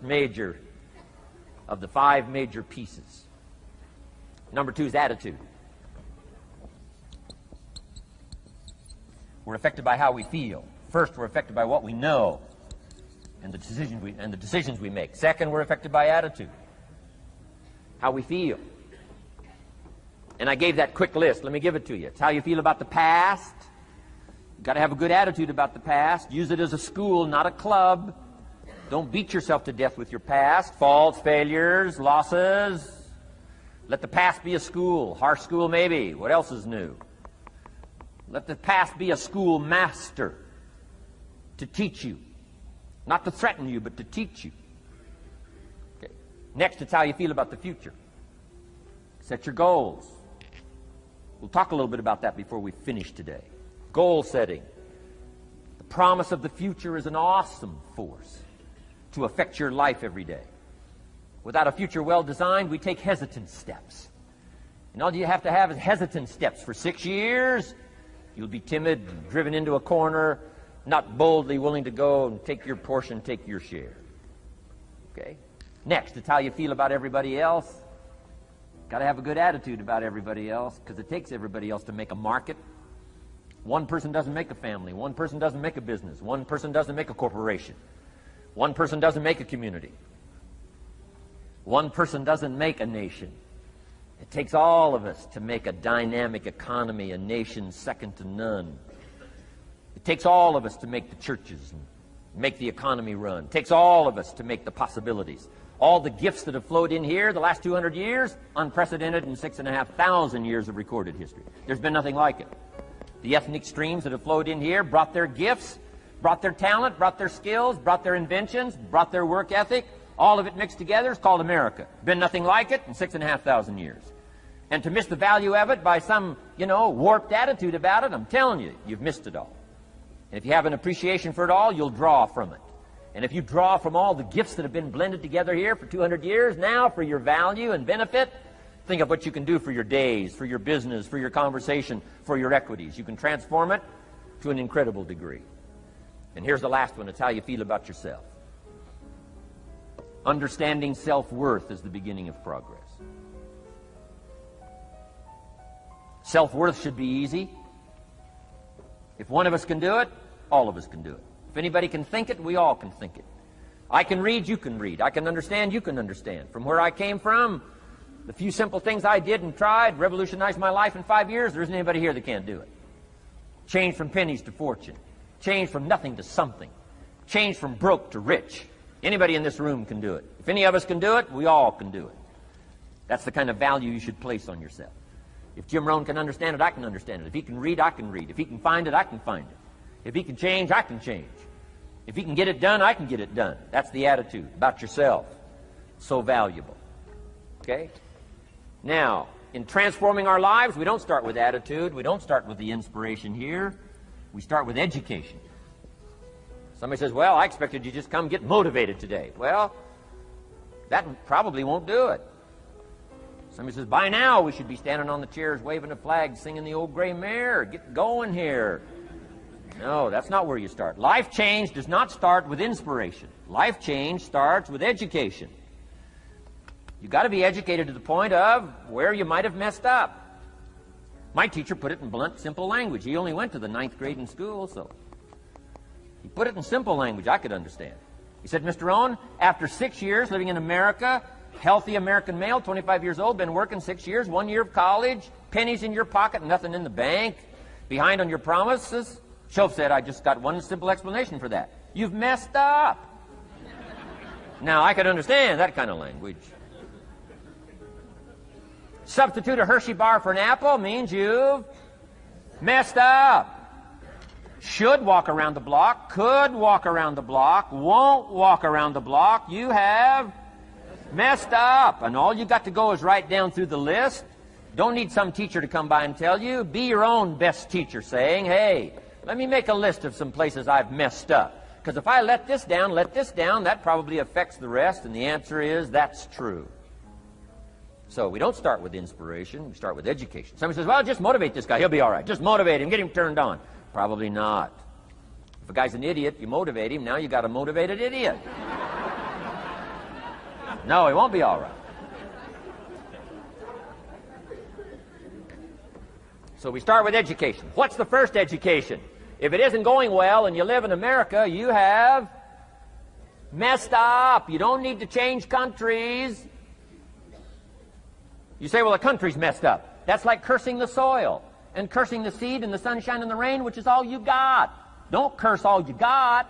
first major of the 5 major pieces. Number 2 is attitude. We're affected by how we feel. First, we're affected by what we know and the decisions we make. Second, we're affected by attitude, how we feel. And I gave that quick list. Let me give it to you. It's how you feel about the past. You've got to have a good attitude about the past. Use it as a school, not a club. Don't beat yourself to death with your past. Faults, failures, losses. Let the past be a school. Harsh school, maybe. What else is new? Let the past be a school master to teach you. Not to threaten you, but to teach you. Okay. Next, it's how you feel about the future. Set your goals. We'll talk a little bit about that before we finish today. Goal setting. The promise of the future is an awesome force to affect your life every day. Without a future well designed, we take hesitant steps. And all you have to have is hesitant steps. For 6 years, you'll be timid, driven into a corner, not boldly willing to go and take your portion, take your share. Okay? Next, it's how you feel about everybody else. Got to have a good attitude about everybody else, because it takes everybody else to make a market. One person doesn't make a family. One person doesn't make a business. One person doesn't make a corporation. One person doesn't make a community. One person doesn't make a nation. It takes all of us to make a dynamic economy, a nation second to none. It takes all of us to make the churches and make the economy run. It takes all of us to make the possibilities. All the gifts that have flowed in here the last 200 years, unprecedented in 6,500 years of recorded history. There's been nothing like it. The ethnic streams that have flowed in here brought their gifts, brought their talent, brought their skills, brought their inventions, brought their work ethic. All of it mixed together is called America. Been nothing like it in 6,500 years. And to miss the value of it by some, warped attitude about it, I'm telling you, you've missed it all. And if you have an appreciation for it all, you'll draw from it. And if you draw from all the gifts that have been blended together here for 200 years, now for your value and benefit, think of what you can do for your days, for your business, for your conversation, for your equities. You can transform it to an incredible degree. And here's the last one. It's how you feel about yourself. Understanding self-worth is the beginning of progress. Self-worth should be easy. If one of us can do it, all of us can do it. If anybody can think it, we all can think it. I can read, you can read. I can understand, you can understand. From where I came from, the few simple things I did and tried revolutionized my life in 5 years. There isn't anybody here that can't do it. Change from pennies to fortune. Change from nothing to something. Change from broke to rich. Anybody in this room can do it. If any of us can do it, we all can do it. That's the kind of value you should place on yourself. If Jim Rohn can understand it, I can understand it. If he can read, I can read. If he can find it, I can find it. If he can change, I can change. If he can get it done, I can get it done. That's the attitude about yourself. So valuable. Okay? Now, in transforming our lives, we don't start with attitude. We don't start with the inspiration here. We start with education. Somebody says, well, I expected you just come get motivated today. Well, that probably won't do it. Somebody says, by now we should be standing on the chairs, waving a flag, singing the old gray mare. Get going here. No, that's not where you start. Life change does not start with inspiration. Life change starts with education. You've got to be educated to the point of where you might have messed up. My teacher put it in blunt, simple language. He only went to the 9th grade in school, so he put it in simple language I could understand. He said, Mr. Rohn, after 6 years living in America, healthy American male, 25 years old, been working 6 years, 1 year of college, pennies in your pocket, nothing in the bank, behind on your promises. Shoaff said, I just got one simple explanation for that. You've messed up. Now, I could understand that kind of language. Substitute a Hershey bar for an apple means you've messed up. Should walk around the block, could walk around the block, won't walk around the block. You have messed up. And all you got to go is right down through the list. Don't need some teacher to come by and tell you. Be your own best teacher, saying, hey, let me make a list of some places I've messed up. Because if I let this down, that probably affects the rest. And the answer is, that's true. So we don't start with inspiration. We start with education. Somebody says, well, just motivate this guy. He'll be all right. Just motivate him. Get him turned on. Probably not. If a guy's an idiot, you motivate him. Now you got a motivated idiot. No, he won't be all right. So we start with education. What's the first education? If it isn't going well and you live in America, you have messed up. You don't need to change countries. You say, well, the country's messed up. That's like cursing the soil and cursing the seed and the sunshine and the rain, which is all you got. Don't curse all you got.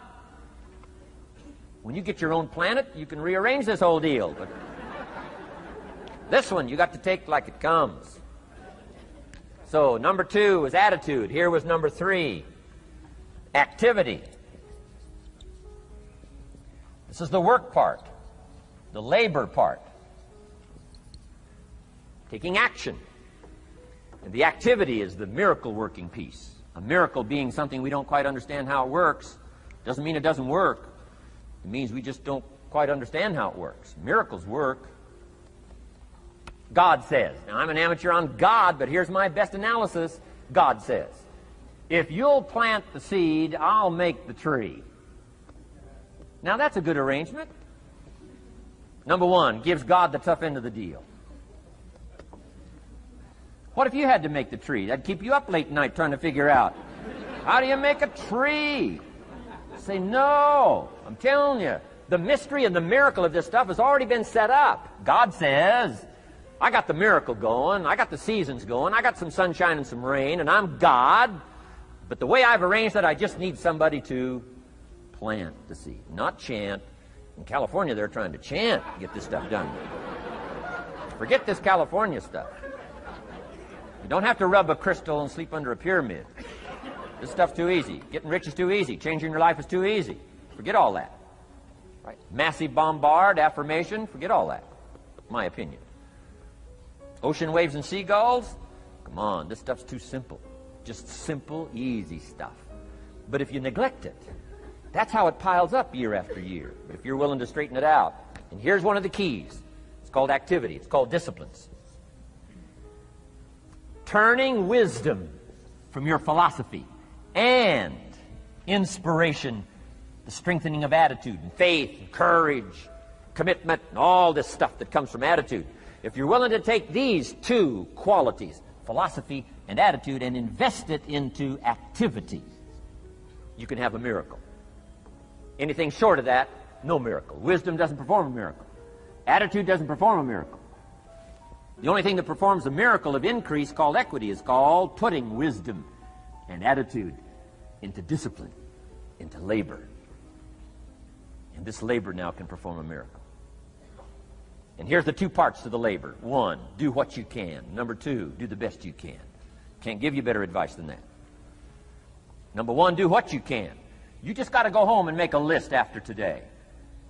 When you get your own planet, you can rearrange this whole deal. But this one, you got to take like it comes. So number 2 was attitude. Here was number 3, activity. This is the work part, the labor part. Taking action. And the activity is the miracle working piece. A miracle being something we don't quite understand how it works doesn't mean it doesn't work. It means we just don't quite understand how it works. Miracles work. God says. Now, I'm an amateur on God, but here's my best analysis. God says, if you'll plant the seed, I'll make the tree. Now, that's a good arrangement. Number 1, gives God the tough end of the deal. What if you had to make the tree? That'd keep you up late at night trying to figure out, how do you make a tree? Say, no, I'm telling you, the mystery and the miracle of this stuff has already been set up. God says, I got the miracle going, I got the seasons going, I got some sunshine and some rain, and I'm God, but the way I've arranged it, I just need somebody to plant the seed, not chant. In California, they're trying to chant to get this stuff done. Forget this California stuff. You don't have to rub a crystal and sleep under a pyramid. This stuff's too easy. Getting rich is too easy. Changing your life is too easy. Forget all that. Right? Massive bombard, affirmation, forget all that. My opinion. Ocean waves and seagulls? Come on, this stuff's too simple. Just simple, easy stuff. But if you neglect it, that's how it piles up year after year. But if you're willing to straighten it out, and here's one of the keys. It's called activity. It's called disciplines. Turning wisdom from your philosophy and inspiration, the strengthening of attitude and faith and courage, commitment, and all this stuff that comes from attitude. If you're willing to take these 2 qualities, philosophy and attitude, and invest it into activity, you can have a miracle. Anything short of that, no miracle. Wisdom doesn't perform a miracle. Attitude doesn't perform a miracle. The only thing that performs a miracle of increase called equity is called putting wisdom and attitude into discipline, into labor. And this labor now can perform a miracle. And here's the 2 parts to the labor. 1, do what you can. Number 2, do the best you can. Can't give you better advice than that. Number 1, do what you can. You just got to go home and make a list after today.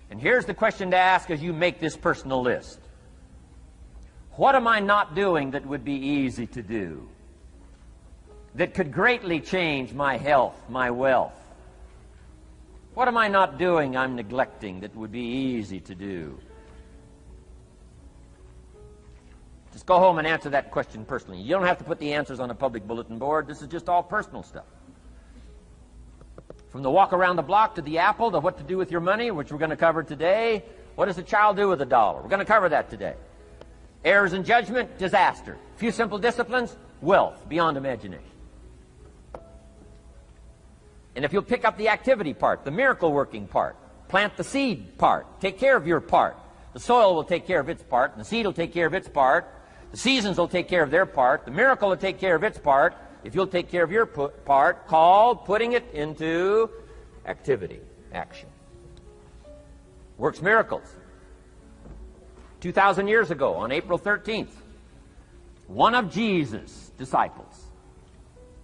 And here's the question to ask as you make this personal list. What am I not doing that would be easy to do? That could greatly change my health, my wealth? What am I not doing I'm neglecting that would be easy to do? Just go home and answer that question personally. You don't have to put the answers on a public bulletin board. This is just all personal stuff. From the walk around the block to the apple to what to do with your money, which we're going to cover today. What does a child do with $1? We're going to cover that today. Errors in judgment, disaster. Few simple disciplines, wealth beyond imagination. And if you'll pick up the activity part, the miracle working part, plant the seed part, take care of your part. The soil will take care of its part, and the seed will take care of its part. The seasons will take care of their part. The miracle will take care of its part. If you'll take care of your part, called putting it into activity, action. Works miracles. 2,000 years ago, on April 13th, one of Jesus' disciples.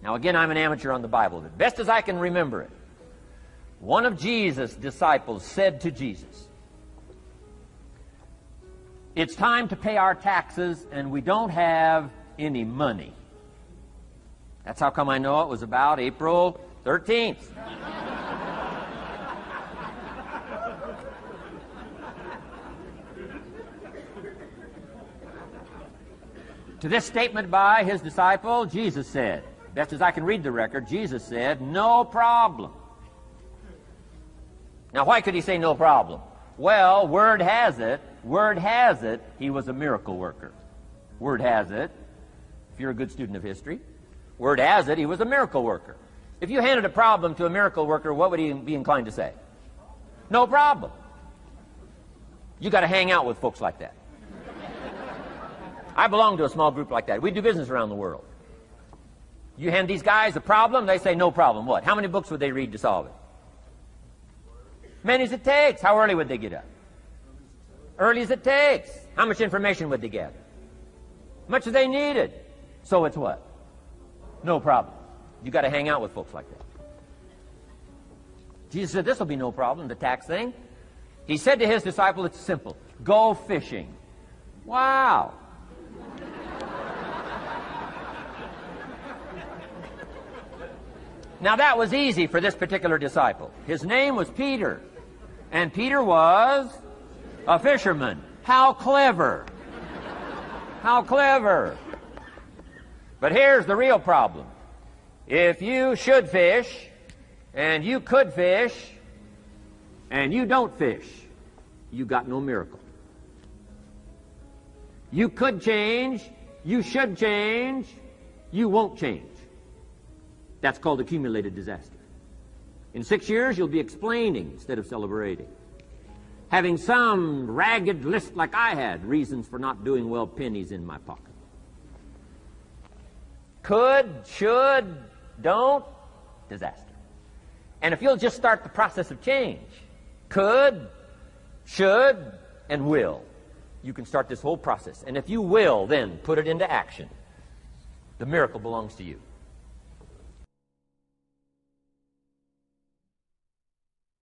Now again, I'm an amateur on the Bible, but best as I can remember it, one of Jesus' disciples said to Jesus, "It's time to pay our taxes and we don't have any money." That's how come I know it was about April 13th. To this statement by his disciple, Jesus said, best as I can read the record, Jesus said, "No problem." Now, why could he say no problem? Well, word has it, Word has it, he was a miracle worker. Word has it, if you're a good student of history, word has it, he was a miracle worker. If you handed a problem to a miracle worker, what would he be inclined to say? No problem. You got to hang out with folks like that. I belong to a small group like that. We do business around the world. You hand these guys a problem, they say no problem. What? How many books would they read to solve it? Many as it takes. How early would they get up? Early as it takes. How much information would they get? Much as they needed. So it's what? No problem. You got to hang out with folks like that. Jesus said, this will be no problem, the tax thing. He said to his disciple, it's simple. Go fishing. Wow. Now that was easy for this particular disciple. His name was Peter. And Peter was a fisherman. How clever. How clever. But here's the real problem. If you should fish, and you could fish, and you don't fish, you got no miracle. You could change, you should change, you won't change. That's called accumulated disaster. In 6 years, you'll be explaining instead of celebrating. Having some ragged list like I had, reasons for not doing well, pennies in my pocket. Could, should, don't, disaster. And if you'll just start the process of change, could, should, and will, you can start this whole process. And if you will, then put it into action. The miracle belongs to you.